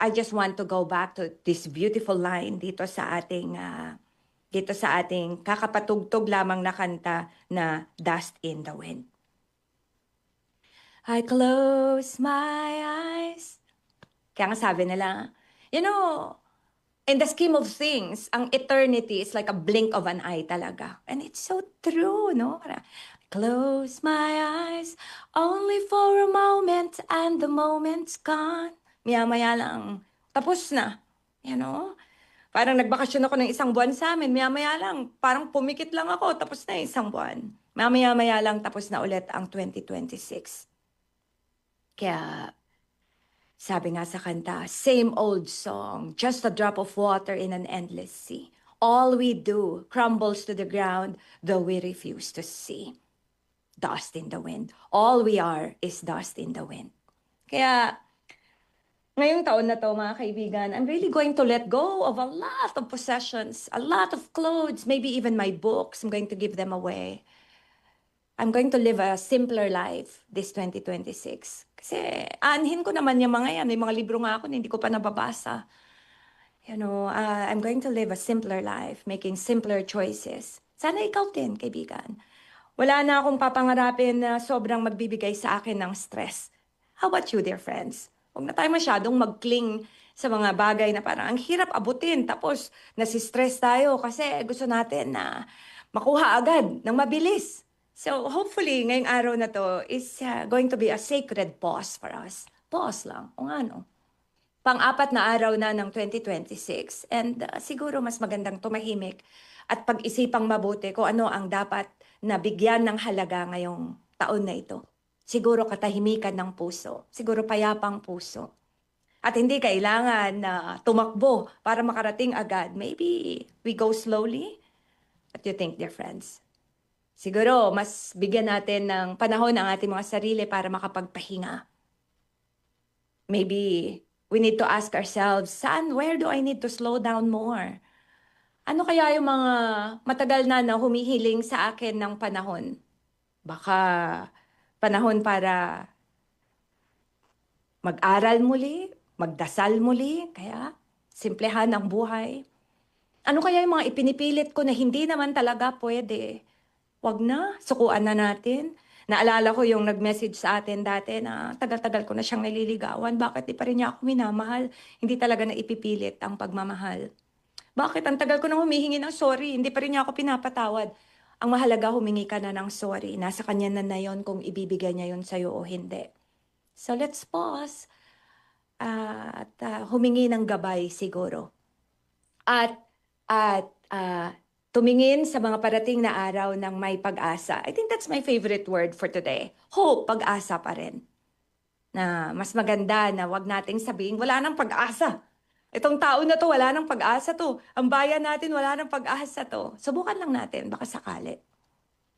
I just want to go back to this beautiful line dito sa ating kakapatugtog lamang na kanta na Dust in the Wind. I close my eyes. Kaya nga sabi nila, you know, in the scheme of things, ang eternity is like a blink of an eye talaga. And it's so true, no? Close my eyes only for a moment and the moment's gone. Maya-maya lang, tapos na. You know? Parang nagbakasyon ako ng isang buwan sa amin. Maya-maya lang, parang pumikit lang ako, tapos na isang buwan. Maya-maya lang, tapos na ulit ang 2026. Kaya, sabi nga sa kanta, same old song, just a drop of water in an endless sea. All we do crumbles to the ground, though we refuse to see. Dust in the wind. All we are is dust in the wind. Kaya, ngayong taon na to, mga kaibigan, I'm really going to let go of a lot of possessions, a lot of clothes, maybe even my books. I'm going to give them away. I'm going to live a simpler life this 2026. Kasi aanhin ko naman yung mga yan. May mga libro nga ako na hindi ko pa nababasa. You know, I'm going to live a simpler life, making simpler choices. Sana ikaw din, kaibigan. Wala na akong papangarapin na sobrang magbibigay sa akin ng stress. How about you, dear friends? Huwag na tayo masyadong mag-cling sa mga bagay na parang ang hirap abutin. Tapos nasistress tayo kasi gusto natin na makuha agad ng mabilis. So hopefully, ngayong araw na to is going to be a sacred pause for us. Pause lang, kung ano. Pang-apat na araw na ng 2026 and siguro mas magandang tumahimik at pag-isipang mabuti kung ano ang dapat na bigyan ng halaga ngayong taon na ito. Siguro katahimikan ng puso, siguro payapang puso. At hindi kailangan na tumakbo para makarating agad. Maybe we go slowly. What do you think, dear friends? Siguro mas bigyan natin ng panahon ang ating mga sarili para makapagpahinga. Maybe we need to ask ourselves, where do I need to slow down more? Ano kaya yung mga matagal na humihiling sa akin ng panahon? Baka panahon para mag-aral muli, magdasal muli, kaya simplehan ang buhay. Ano kaya yung mga ipinipilit ko na hindi naman talaga pwede? Wag na, sukuan na natin. Naalala ko yung nag-message sa atin dati na tagal-tagal ko na siyang nililigawan. Bakit di pa rin niya ako minamahal? Hindi talaga na ipipilit ang pagmamahal. Bakit? Ang tagal ko nang humihingi ng sorry, hindi pa rin niya ako pinapatawad. Ang mahalaga, humingi ka na ng sorry. Nasa kanya na yon kung ibibigay niya yon sa'yo o hindi. So let's pause at humingi ng gabay siguro. At tumingin sa mga parating na araw ng may pag-asa. I think that's my favorite word for today. Hope, pag-asa pa rin. Na mas maganda na wag nating sabihin, wala nang pag-asa. Itong taon na to, wala nang pag-asa to. Ang bayan natin, wala nang pag-asa to. Subukan lang natin, baka sakali.